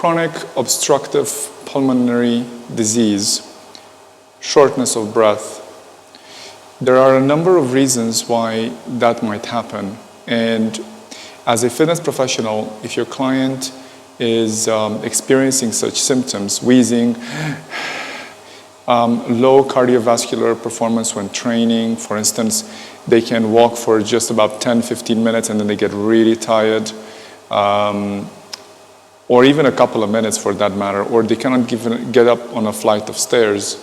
chronic obstructive pulmonary disease, shortness of breath, there are a number of reasons why that might happen. And as a fitness professional, if your client is experiencing such symptoms, wheezing, low cardiovascular performance when training, for instance, they can walk for just about 10-15 minutes and then they get really tired, or even a couple of minutes for that matter, or they cannot get up on a flight of stairs.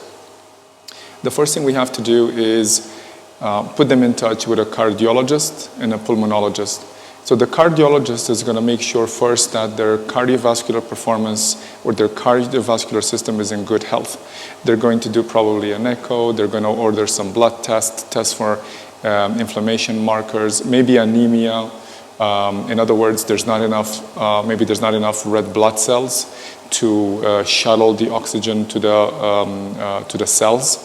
The first thing we have to do is put them in touch with a cardiologist and a pulmonologist. So the cardiologist is going to make sure first that their cardiovascular performance or their cardiovascular system is in good health. They're going to do probably an echo, they're going to order some blood tests for inflammation markers, maybe anemia. In other words, maybe there's not enough red blood cells to shuttle the oxygen to the cells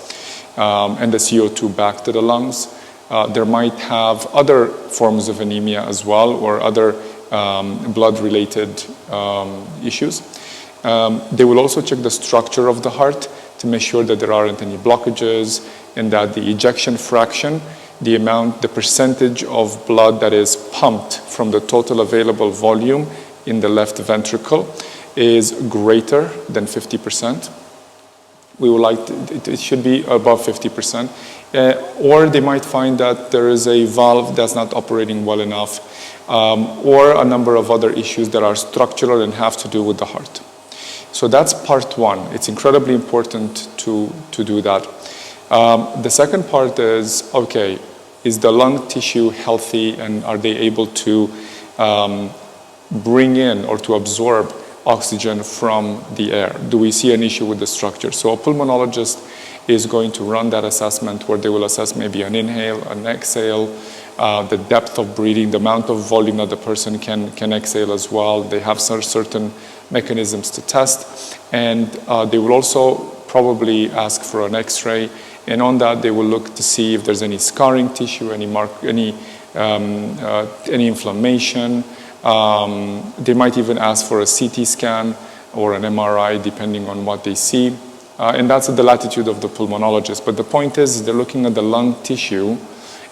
and the CO2 back to the lungs. There might have other forms of anemia as well, or other blood-related issues. They will also check the structure of the heart to make sure that there aren't any blockages and that the ejection fraction, the percentage of blood that is pumped from the total available volume in the left ventricle is greater than 50%. We would like it should be above 50%. Or they might find that there is a valve that's not operating well enough, or a number of other issues that are structural and have to do with the heart. So that's part one. It's incredibly important to do that. The second part is, okay, is the lung tissue healthy and are they able to bring in or to absorb oxygen from the air? Do we see an issue with the structure? So a pulmonologist is going to run that assessment where they will assess maybe an inhale, an exhale, the depth of breathing, the amount of volume that the person can exhale as well. They have certain mechanisms to test, and they will also probably ask for an X-ray, and on that they will look to see if there's any scarring tissue, any inflammation. They might even ask for a CT scan or an MRI depending on what they see. And that's at the latitude of the pulmonologist. But the point is they're looking at the lung tissue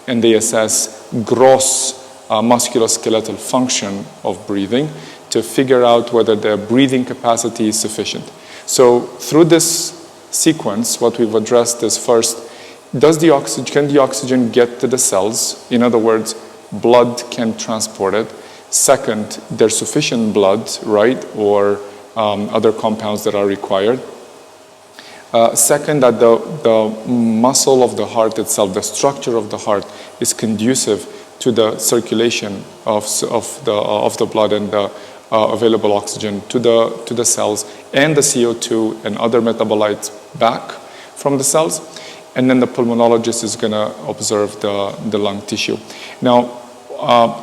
and they assess gross musculoskeletal function of breathing to figure out whether their breathing capacity is sufficient. So through this sequence, what we've addressed is first, can the oxygen get to the cells? In other words, blood can transport it. Second, there's sufficient blood, right, or other compounds that are required. Second, that the muscle of the heart itself, the structure of the heart, is conducive to the circulation of the blood and the available oxygen to the cells and the CO2 and other metabolites back from the cells. And then the pulmonologist is going to observe the lung tissue. Now,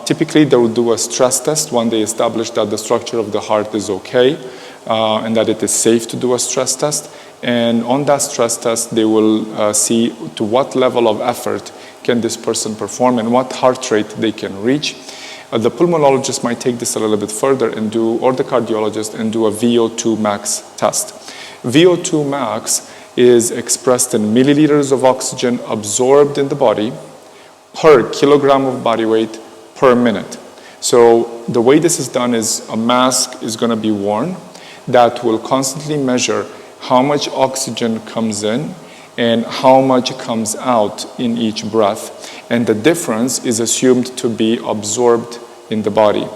typically they will do a stress test when they establish that the structure of the heart is okay and that it is safe to do a stress test. And on that stress test, they will see to what level of effort can this person perform and what heart rate they can reach. The pulmonologist might take this a little bit further and or the cardiologist, and do a VO2 max test. VO2 max is expressed in milliliters of oxygen absorbed in the body per kilogram of body weight per minute. So the way this is done is a mask is going to be worn that will constantly measure how much oxygen comes in and how much comes out in each breath. And the difference is assumed to be absorbed in the body.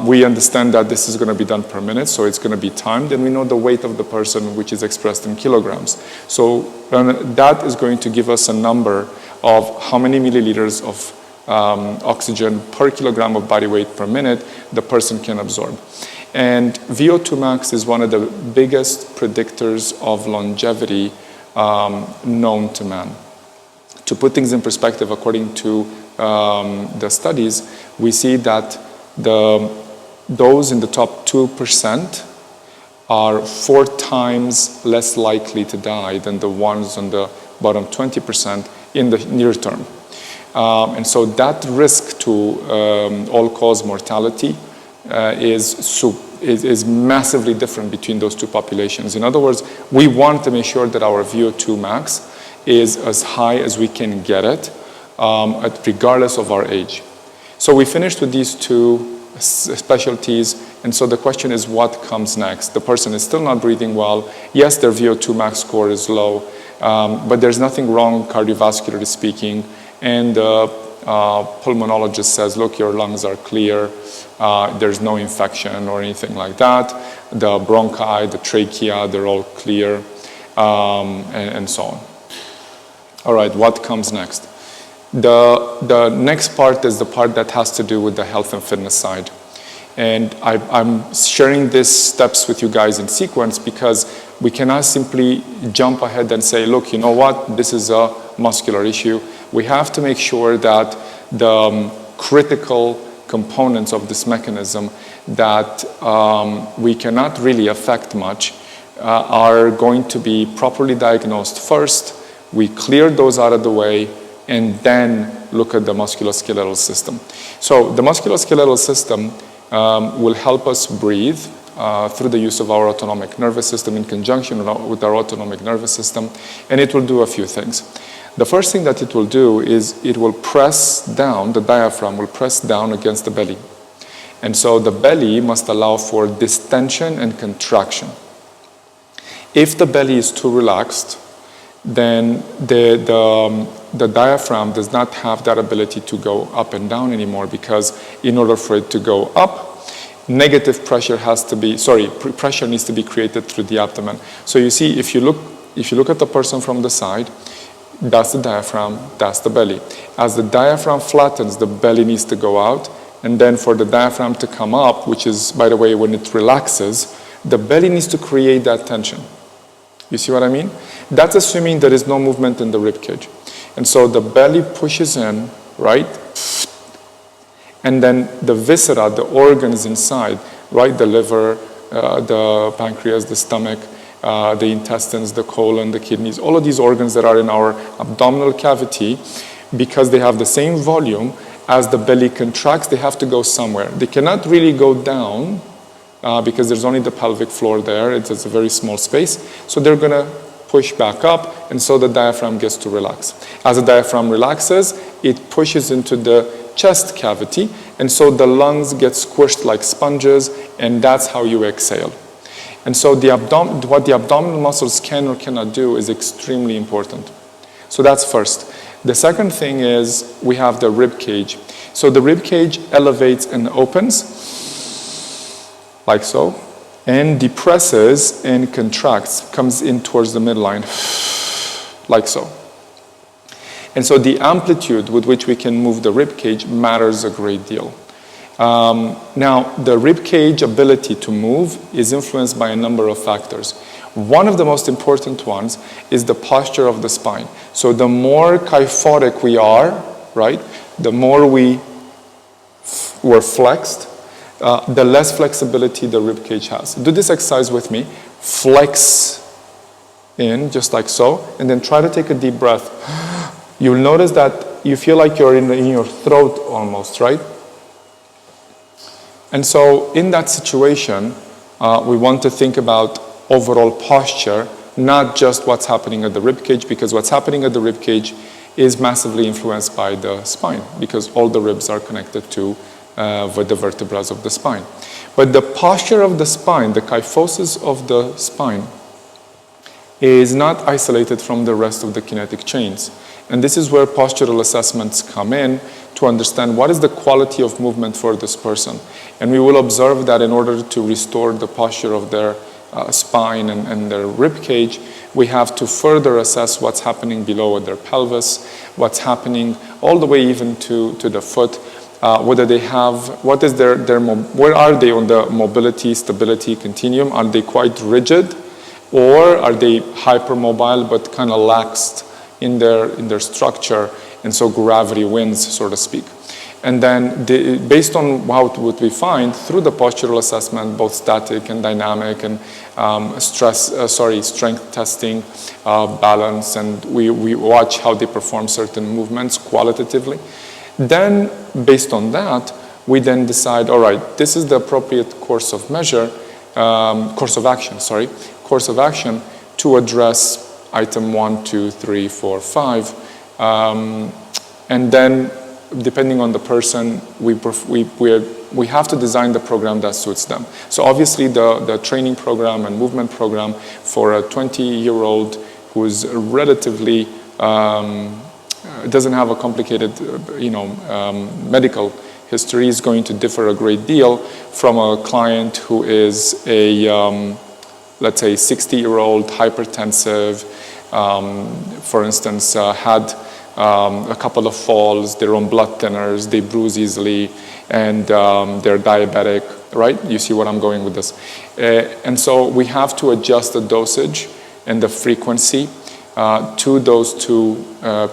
We understand that this is going to be done per minute, so it's going to be timed, and we know the weight of the person, which is expressed in kilograms. So that is going to give us a number of how many milliliters of oxygen per kilogram of body weight per minute the person can absorb. And VO2 max is one of the biggest predictors of longevity known to man. To put things in perspective, according to the studies, we see that those in the top 2% are 4 times less likely to die than the ones on the bottom 20% in the near term. And so that risk to all-cause mortality is is massively different between those two populations. In other words, we want to make sure that our VO2 max is as high as we can get it, regardless of our age. So we finished with these two specialties, and so the question is, what comes next? The person is still not breathing well. Yes, their VO2 max score is low, but there's nothing wrong cardiovascularly speaking, and the pulmonologist says, look, your lungs are clear, there's no infection or anything like that. The bronchi, the trachea, they're all clear, and so on. All right, what comes next? The next part is the part that has to do with the health and fitness side. And I'm sharing these steps with you guys in sequence because we cannot simply jump ahead and say, look, you know what, this is a muscular issue. We have to make sure that the critical components of this mechanism that we cannot really affect much are going to be properly diagnosed first. We clear those out of the way, and then look at the musculoskeletal system. So the musculoskeletal system will help us breathe through the use of our autonomic nervous system in conjunction with our autonomic nervous system, and it will do a few things. The first thing that it will do is it will press down, the diaphragm will press down against the belly. And so the belly must allow for distension and contraction. If the belly is too relaxed, then the diaphragm does not have that ability to go up and down anymore, because in order for it to go up, negative pressure pressure needs to be created through the abdomen. So you see, if you look at the person from the side, that's the diaphragm, that's the belly. As the diaphragm flattens, the belly needs to go out, and then for the diaphragm to come up, which is, by the way, when it relaxes, the belly needs to create that tension. You see what I mean? That's assuming there is no movement in the rib cage. And so the belly pushes in, right? And then the viscera, the organs inside, right? The liver, the pancreas, the stomach, the intestines, the colon, the kidneys, all of these organs that are in our abdominal cavity, because they have the same volume, as the belly contracts, they have to go somewhere. They cannot really go down because there's only the pelvic floor there. It's a very small space. So they're going to push back up, and so the diaphragm gets to relax. As the diaphragm relaxes, it pushes into the chest cavity, and so the lungs get squished like sponges, and that's how you exhale. And so what the abdominal muscles can or cannot do is extremely important. So that's first. The second thing is we have the rib cage. So the rib cage elevates and opens, like so, and depresses and contracts, comes in towards the midline, like so. And so the amplitude with which we can move the rib cage matters a great deal. Now, the rib cage ability to move is influenced by a number of factors. One of the most important ones is the posture of the spine. So the more kyphotic we are, right, the more we're flexed, the less flexibility the rib cage has. Do this exercise with me. Flex in, just like so, and then try to take a deep breath. You'll notice that you feel like you're in your throat almost, right? And so in that situation, we want to think about overall posture, not just what's happening at the rib cage, because what's happening at the rib cage is massively influenced by the spine, because all the ribs are connected to the vertebrae of the spine. But the posture of the spine, the kyphosis of the spine, is not isolated from the rest of the kinetic chains. And this is where postural assessments come in to understand what is the quality of movement for this person. And we will observe that in order to restore the posture of their spine and their rib cage, we have to further assess what's happening below at their pelvis, what's happening all the way even to the foot, whether they have, what is where are they on the mobility, stability continuum? Are they quite rigid, or are they hypermobile but kind of laxed in their structure, and so gravity wins, so to speak? And then based on what we find through the postural assessment, both static and dynamic, and strength testing, balance, and we watch how they perform certain movements qualitatively. Then based on that, we then decide, all right, this is the appropriate course of action to address item 1, 2, 3, 4, 5. And then, depending on the person, we have to design the program that suits them. So obviously the training program and movement program for a 20-year-old who's relatively, doesn't have a complicated, medical history is going to differ a great deal from a client who is a, let's say, 60-year-old hypertensive, for instance, had a couple of falls, they're on blood thinners, they bruise easily, and they're diabetic, right? You see what I'm going with this. And so we have to adjust the dosage and the frequency to those two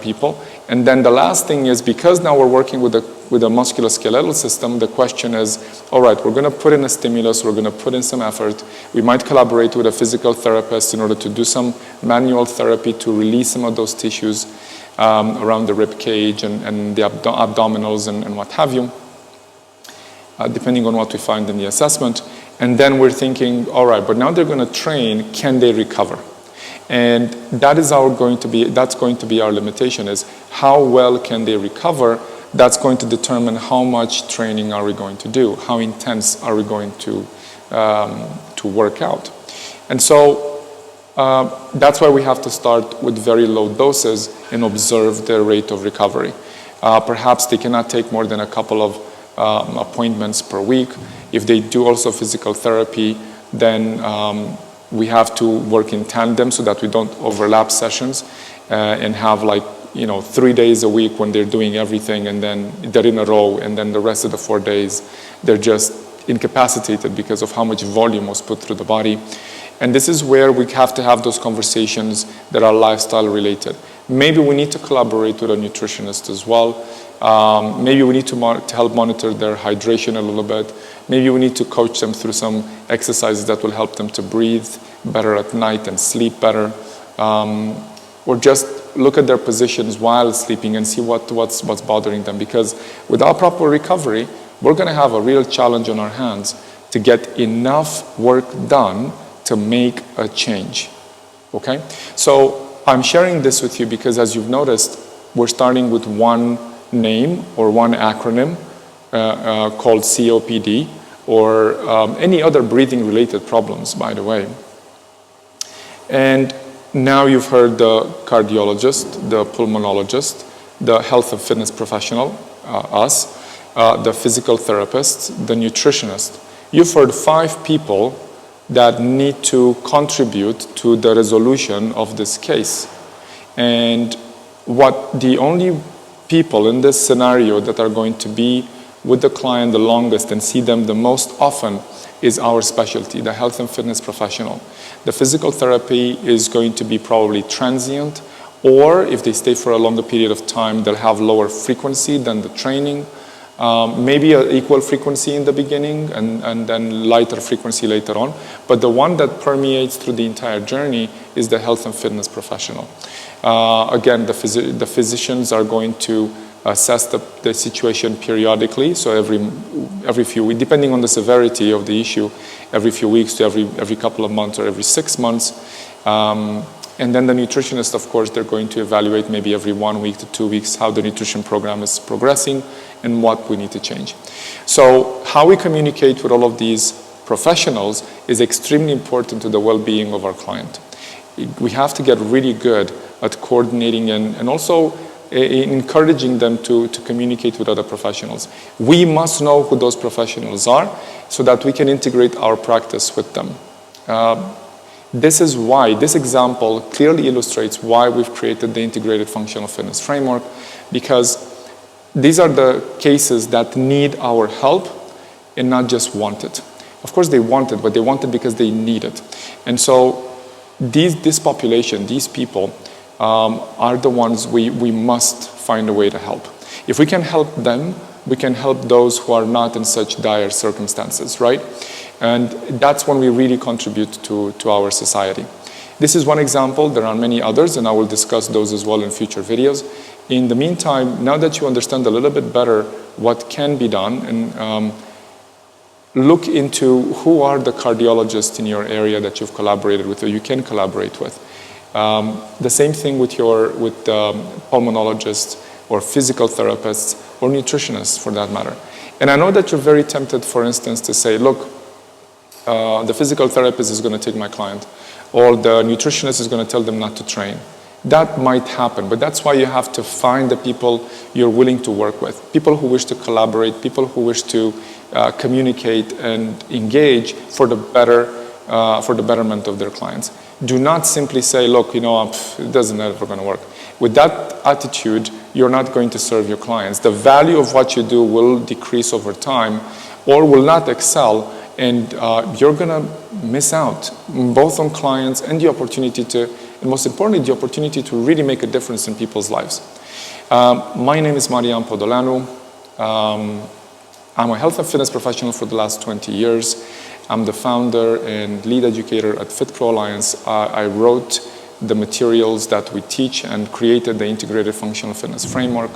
people. And then the last thing is, because now we're working with a musculoskeletal system, the question is, all right, we're going to put in a stimulus, we're going to put in some effort. We might collaborate with a physical therapist in order to do some manual therapy to release some of those tissues around the rib cage and the abdominals and what have you, depending on what we find in the assessment. And then we're thinking, all right, but now they're going to train, can they recover? And that's going to be our limitation, is how well can they recover? That's going to determine how much training are we going to do, how intense are we going to work out. And so that's why we have to start with very low doses and observe their rate of recovery. Perhaps they cannot take more than a couple of appointments per week. If they do also physical therapy, then we have to work in tandem so that we don't overlap sessions and have 3 days a week when they're doing everything, and then they're in a row, and then the rest of the 4 days they're just incapacitated because of how much volume was put through the body. And this is where we have to have those conversations that are lifestyle related. Maybe we need to collaborate with a nutritionist as well. Maybe we need to help monitor their hydration a little bit. Maybe we need to coach them through some exercises that will help them to breathe better at night and sleep better. Or just look at their positions while sleeping and see what's bothering them. Because without proper recovery, we're going to have a real challenge on our hands to get enough work done to make a change. Okay? So I'm sharing this with you because, as you've noticed, we're starting with one name or one acronym called COPD, or any other breathing related problems, by the way. And now you've heard the cardiologist, the pulmonologist, the health and fitness professional, us, the physical therapist, the nutritionist. You've heard 5 people that need to contribute to the resolution of this case. And what the only people in this scenario that are going to be with the client the longest and see them the most often is our specialty, the health and fitness professional. The physical therapy is going to be probably transient, or if they stay for a longer period of time, they'll have lower frequency than the training. Maybe an equal frequency in the beginning and then lighter frequency later on. But the one that permeates through the entire journey is the health and fitness professional. Again, the physicians are going to assess the situation periodically. So every few weeks, depending on the severity of the issue, every few weeks to every couple of months or every 6 months. And then the nutritionist, of course, they're going to evaluate maybe every 1 week to 2 weeks how the nutrition program is progressing and what we need to change. So how we communicate with all of these professionals is extremely important to the well-being of our client. We have to get really good at coordinating and also encouraging them to communicate with other professionals. We must know who those professionals are so that we can integrate our practice with them. This is why this example clearly illustrates why we've created the integrated functional fitness framework, because these are the cases that need our help and not just want it. Of course they want it, but they want it because they need it. And so this population, these people, are the ones we must find a way to help. If we can help them, we can help those who are not in such dire circumstances, right? And that's when we really contribute to our society. This is one example. There are many others, and I will discuss those as well in future videos. In the meantime, now that you understand a little bit better what can be done, and look into who are the cardiologists in your area that you've collaborated with or you can collaborate with. The same thing with pulmonologists or physical therapists or nutritionists for that matter. And I know that you're very tempted, for instance, to say, look, the physical therapist is going to take my client, or the nutritionist is going to tell them not to train. That might happen, but that's why you have to find the people you're willing to work with, people who wish to collaborate, people who wish to communicate and engage for the betterment of their clients. Do not simply say, look, it doesn't ever going to work. With that attitude, you're not going to serve your clients. The value of what you do will decrease over time or will not excel, and you're going to miss out both on clients and the opportunity to, and most importantly, the opportunity to really make a difference in people's lives. My name is Marian Podolanu. I'm a health and fitness professional for the last 20 years. I'm the founder and lead educator at FitPro Alliance. I wrote the materials that we teach and created the integrated functional fitness framework.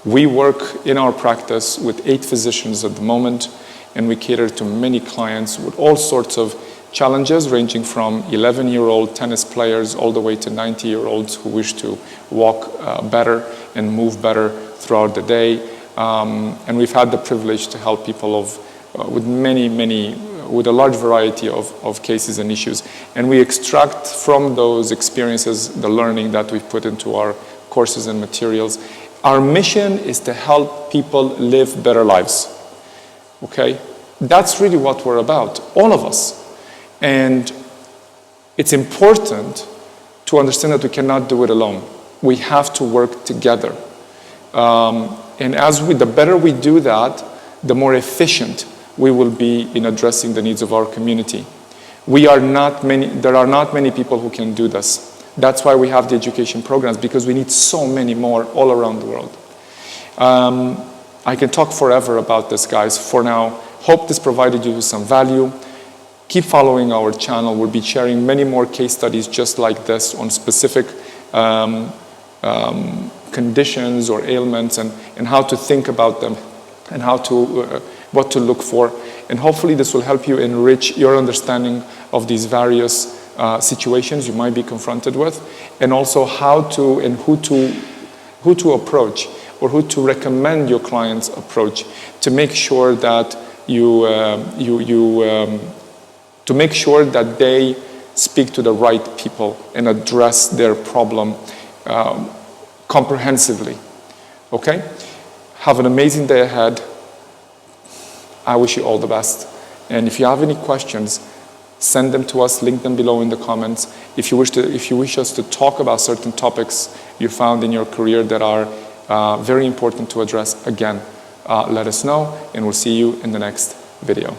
We work in our practice with 8 physicians at the moment, and we cater to many clients with all sorts of challenges, ranging from 11-year-old tennis players all the way to 90-year-olds who wish to walk better and move better throughout the day. And we've had the privilege to help people with with a large variety of cases and issues. And we extract from those experiences the learning that we've put into our courses and materials. Our mission is to help people live better lives. Okay? That's really what we're about, all of us. And it's important to understand that we cannot do it alone. We have to work together. And the better we do that, the more efficient we will be in addressing the needs of our community. There are not many people who can do this. That's why we have the education programs, because we need so many more all around the world. I can talk forever about this, guys. For now, hope this provided you with some value. Keep following our channel. We'll be sharing many more case studies just like this on specific conditions or ailments and how to think about them and what to look for. And hopefully this will help you enrich your understanding of these various situations you might be confronted with, and also how to and who to approach or who to recommend your clients approach to make sure that to make sure that they speak to the right people and address their problem comprehensively. Okay? Have an amazing day ahead. I wish you all the best. And if you have any questions, send them to us, link them below in the comments. If you wish us to talk about certain topics you found in your career that are very important to address, again, let us know, and we'll see you in the next video.